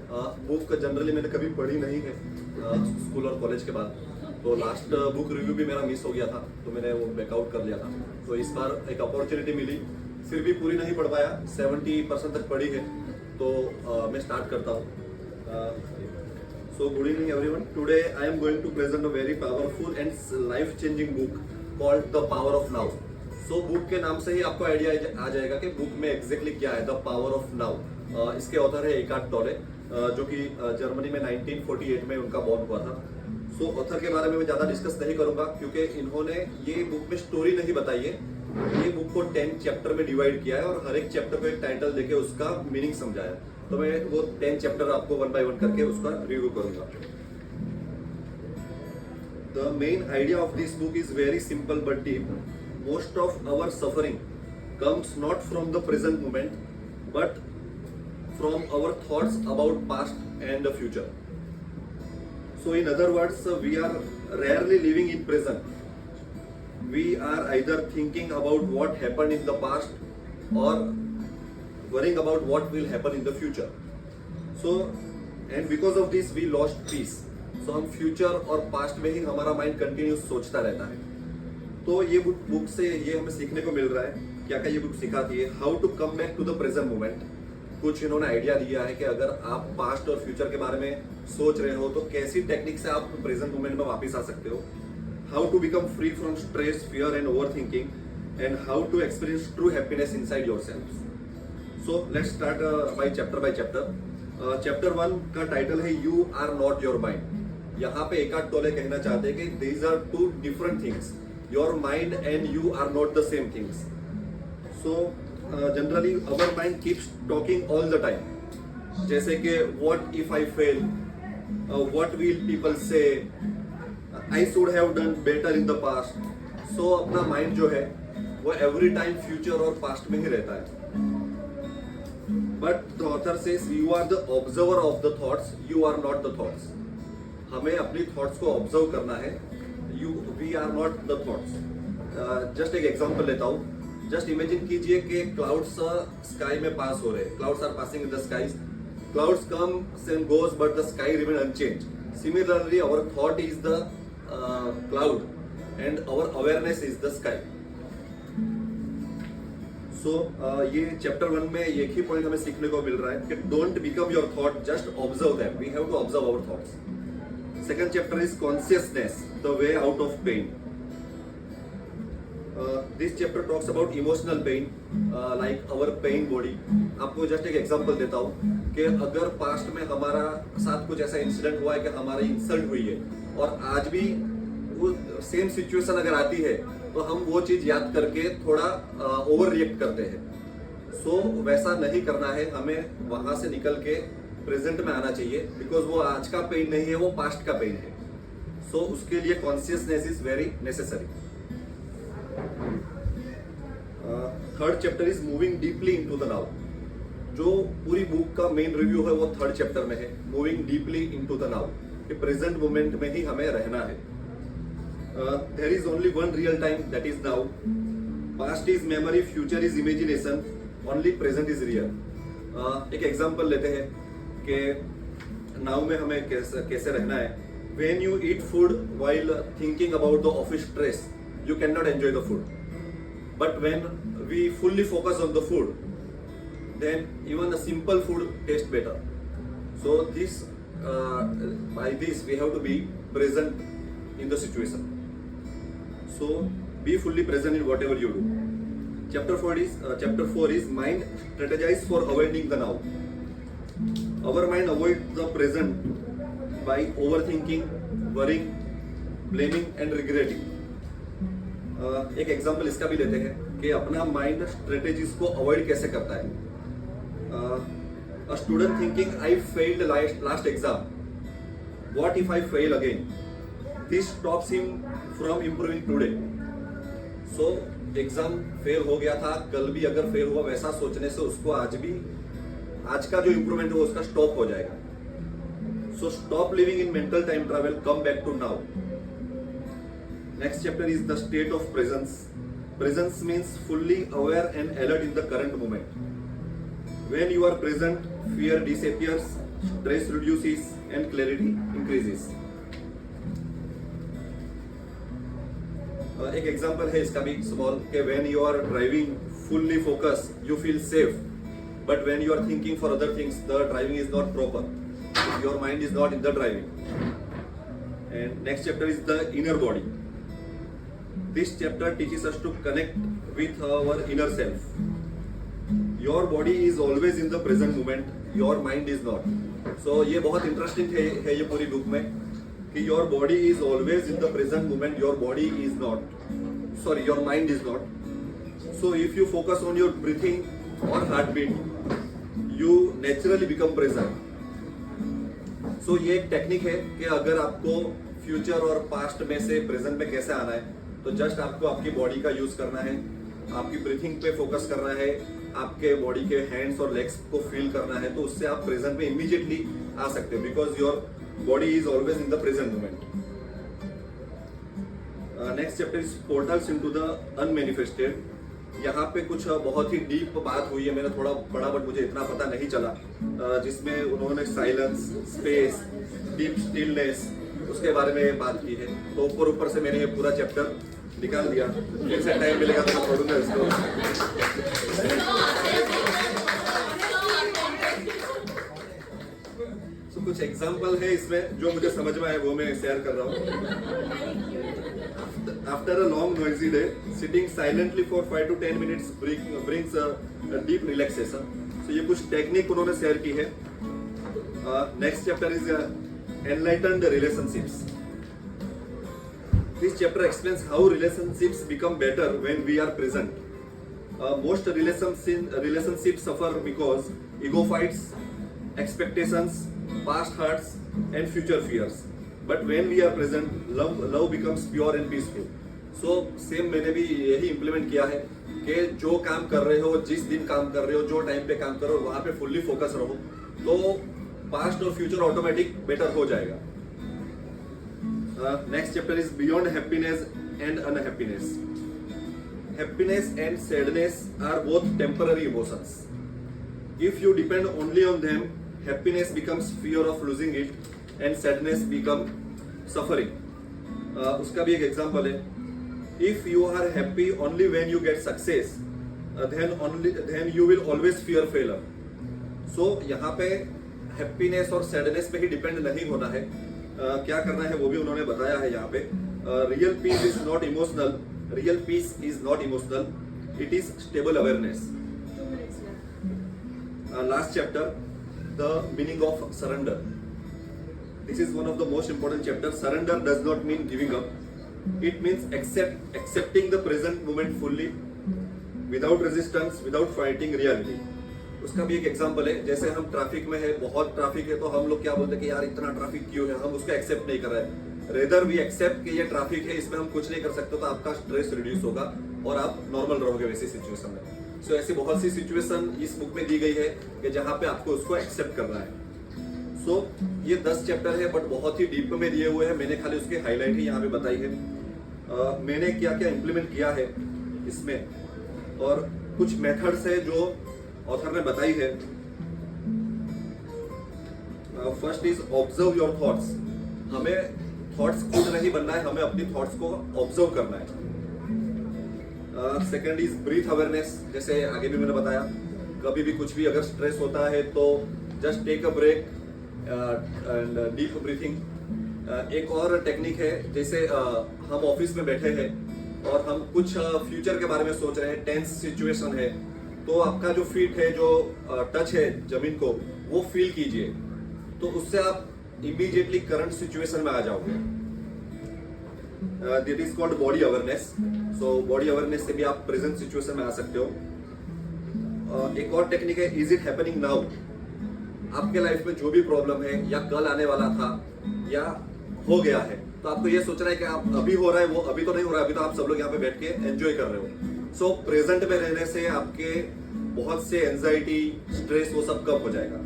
Book generally मैंने कभी पढ़ी नहीं है स्कूल और कॉलेज के बाद। तो लास्ट बुक रिव्यू भी मेरा मिस हो गया था, तो मैंने वो बैकआउट कर लिया था। तो इस बार एक अपॉर्चुनिटी मिली, फिर भी पूरी नहीं पढ़ पाया, 70% तक पढ़ी है। तो मैं स्टार्ट करता हूँ। So good evening everyone. Today I am going to present a very powerful and life changing book called the power of now. So book के नाम से ही आपको आइडिया आ जाएगा कि बुक में एग्जैक्टली क्या है, द पावर ऑफ नाउ। इसके ऑथर है एकार्ट टोले, जो कि जर्मनी में 1948 में उनका बॉर्न हुआ था। सो ऑथर के बारे में मैं ज़्यादा डिस्कस नहीं करूंगा, क्योंकि इन्होंने ये बुक में स्टोरी नहीं बताई है। ये बुक को 10 चैप्टर में डिवाइड किया है और हर एक चैप्टर को एक टाइटल देके उसका मीनिंग समझाया। तो मैं वो 10 चैप्टर आपको 1 बाय 1 करके उसका रिव्यू करूंगा। The main idea of this book is very simple but deep. Most of our suffering comes not from the present moment but from our thoughts about past and the future. So in other words, we are rarely living in present. We are either thinking about what happened in the past or worrying about what will happen in the future. So and because of this we lost peace. So हम future और past में ही हमारा mind continuous सोचता रहता है। तो ये book से ये हमें सीखने को मिल रहा है। क्या क्या ये बुक सिखाती है? How to come back to the present moment. कुछ इन्होंने आइडिया दिया है कि अगर आप पास्ट और फ्यूचर के बारे में सोच रहे हो तो कैसी टेक्निक से आप प्रेजेंट मोमेंट में वापस आ सकते हो। How to become free from stress, fear and over thinking and how to experience true happiness inside yourself. So let's start by chapter. Chapter 1 का टाइटल है you are not your mind. यहाँ पे Eckhart Tolle कहना चाहते हैं कि these are two different things. Your mind and you are not the same things. So generally our mind keeps talking all the time, जैसे कि what if I fail, what will people say, I should have done better in the past. So अपना mind जो है वो every time future और past में ही रहता है। But the author says you are the observer of the thoughts, you are not the thoughts. हमें अपनी थॉट्स को ऑब्जर्व करना है, we are not the thoughts. Just एक एग्जांपल लेता हूँ। जस्ट इमेजिन कीजिए कि क्लाउड्स स्काई में पास हो रहे हैं। Clouds are passing in the sky, clouds comes and goes but the sky remain unchange. Similarly our thought is the cloud and our awareness is the sky. So ये chapter 1 में एक ही point हमें सीखने को मिल रहा है कि don't become your thought, just observe them. We have to observe our thoughts. Second chapter is consciousness, the way out of pain. This chapter talks about emotional pain like our pain body. आपको just एक example देता हूँ कि अगर past में हमारा साथ कुछ ऐसा इंसिडेंट हुआ है कि हमारी इंसल्ट हुई है और आज भी वो सेम सिचुएशन अगर आती है तो हम वो चीज याद करके थोड़ा ओवर रिएक्ट करते हैं। सो वैसा नहीं करना है, हमें वहां से निकल के प्रेजेंट में आना चाहिए, बिकॉज वो आज का पेन नहीं है, वो पास्ट का पेन है। सो उसके लिए consciousness is very necessary. Third chapter is moving deeply into the now. जो पूरी बुक का मेन रिव्यू है वो थर्ड चैप्टर में है, moving deeply into the now, कि प्रेजेंट मोमेंट में ही हमें रहना है। There is only one real time, that is now. Past is memory, future is imagination, only present is real. एक एग्जांपल लेते हैं कि नाउ में हमें कैसे रहना है। When you eat food while thinking about the office stress, you cannot enjoy the food. But when we fully focus on the food, then even the simple food tastes better. So this by this we have to be present in the situation. So be fully present in whatever you do. Chapter 4 is mind strategize for avoiding the now. Our mind avoids the present by overthinking, worrying, blaming and regretting. एक example इसका भी लेते हैं कि अपना mind strategies को avoid कैसे करता है। A student thinking I failed last exam, what if I fail again, this stops him from improving today. So exam fail हो गया था, कल भी अगर फेल हुआ, वैसा सोचने से उसको आज का जो इंप्रूवमेंट हो उसका स्टॉप हो जाएगा। So stop living in mental time travel, come back to now. Next chapter is the state of presence. Presence means fully aware and alert in the current moment. When you are present, fear disappears, stress reduces, and clarity increases. एक example है इसका भी small कि when you are driving fully focus you feel safe, but when you are thinking for other things the driving is not proper, your mind is not in the driving. And next chapter is the inner body. This chapter teaches us to connect with our inner self. Your body is always in the present moment, your mind is not. So ये बहुत interesting है ये पूरी book में कि your body is always in the present moment, your body is not, sorry your mind is not. So if you focus on your breathing और heart beat you naturally become present. So ये एक technique है कि अगर आपको future और past में से प्रेजेंट में कैसे आना है तो जस्ट आपको आपकी बॉडी का यूज करना है, आपकी ब्रीथिंग पे फोकस करना है, आपके बॉडी के हैंड्स और लेग्स को फील करना है, तो उससे आप प्रेजेंट में इमीडिएटली आ सकते हैं because your body is always in the present moment. Next chapter is portals into the unmanifested. यहाँ पे कुछ बहुत ही डीप बात हुई है, मेरा थोड़ा बड़ा बट मुझे इतना पता नहीं चला, जिसमें उन्होंने साइलेंस, स्पेस, डीप स्टिलनेस उसके बारे में बात की है. तो ऊपर से मैंने ये पूरा चैप्टर निकाल दिया, फिर से टाइम मिलेगा तो मैं पढ़ूंगा इसको. तो कुछ एग्जाम्पल है इसमें जो मुझे समझ में आए वो मैं शेयर कर रहा हूँ. After a long noisy day, sitting silently for 5 to 10 minutes brings a deep relaxation. So ये कुछ टेक्निक उन्होंने शेयर की है. Next chapter is enlightened relationships. This chapter explains how relationships become better when we are present. Most relationships suffer because ego fights, expectations, past hurts, and future fears. But when we are present, love becomes pure and peaceful. So same मैंने भी यही implement किया है कि जो काम कर रहे हो, जिस दिन काम कर रहे हो, जो टाइम पे काम कर रहे हो, वहाँ पे फुल्ली फोकस रहो, तो पास्ट और फ्यूचर ऑटोमेटिक बेटर हो जाएगा. Next chapter is beyond happiness and unhappiness. Happiness and sadness are both temporary emotions. If you depend only on them, happiness becomes fear of losing it and sadness become suffering. उसका भी एक example है. If you are happy only when you get success, then you will always fear failure. So यहाँ पे happiness और sadness पे ही depend नहीं होना है. क्या करना है वो भी उन्होंने बताया है यहाँ पे. Real piece is not emotional. Real peace is not emotional, it is stable awareness. Last chapter, the meaning of surrender. This is one of the most important chapters. Surrender does not mean giving up. It means accepting the present moment fully, without resistance, without fighting reality. उसका भी एक example है. जैसे हम traffic में है, बहुत traffic है, तो हम लोग क्या बोलते हैं कि यार इतना ट्रैफिक क्यों है, हम उसको एक्सेप्ट नहीं कर रहे हैं. रेदर वी एक्सेप्ट कि ये ट्रैफिक है, इसमें हम कुछ नहीं कर सकते, तो आपका स्ट्रेस रिड्यूस होगा और आप नॉर्मल रहोगे वैसी सिचुएशन में. सो ऐसी बहुत सी सिचुएशन इस बुक में दी गई है कि जहां पे आपको उसको एक्सेप्ट करना है. सो ये 10 चैप्टर है बट बहुत ही डीप में दिए हुए हैं. मैंने खाली उसके हाईलाइट ही यहाँ पे बताई है. मैंने क्या क्या इम्प्लीमेंट किया है इसमें और कुछ मेथड्स है जो ऑथर ने बताई है. First is observe your thoughts. हमें थॉट्स खुद नहीं बनना है, हमें अपनी थॉट्स को ऑब्जर्व करना है. Second is breath awareness. जैसे आगे भी मैंने बताया, कभी भी कुछ भी अगर स्ट्रेस होता है तो just take a break and deep breathing. एक और टेक्निक है, जैसे हम ऑफिस में बैठे हैं और हम कुछ फ्यूचर के बारे में सोच रहे हैं, टेंस सिचुएशन है, तो आपका जो फीट है, जो टच है जमीन को, वो फील कीजिए, तो उससे आप इमीडिएटली करंट सिचुएशन में आ जाओगे. That is called body awareness. So body awareness से भी आप प्रेजेंट सिचुएशन में आ सकते हो. एक और टेक्निक है, इज इट हैपनिंग नाउ. आपके लाइफ में जो भी प्रॉब्लम है या कल आने वाला था या हो गया है, तो आपको ये सोचना है कि आप अभी हो रहा है, वो अभी तो नहीं हो रहा है, अभी तो आप सब लोग यहाँ पे बैठ के एंजॉय कर रहे हो. सो प्रेजेंट में रहने से आपके बहुत से एंजाइटी, स्ट्रेस, वो सब कम हो जाएगा.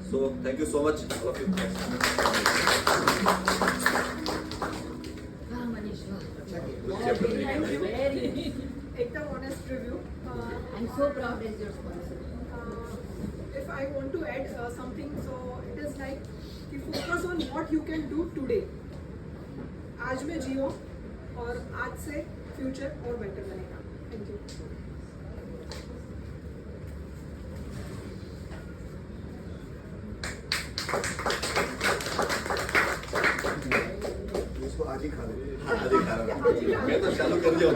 So thank you so much, all of you. Good chapter. Thank you. Ekdam honest review. I'm so proud as your sponsor. If if I want to add something, so it is like कि focus on what you can do today. आज में जियो और आज से future और better बनेगा. Thank you. इसको आज ही खा ले. हाँ, आज ही खा रहा हूँ. मैं तो चालू कर दिया.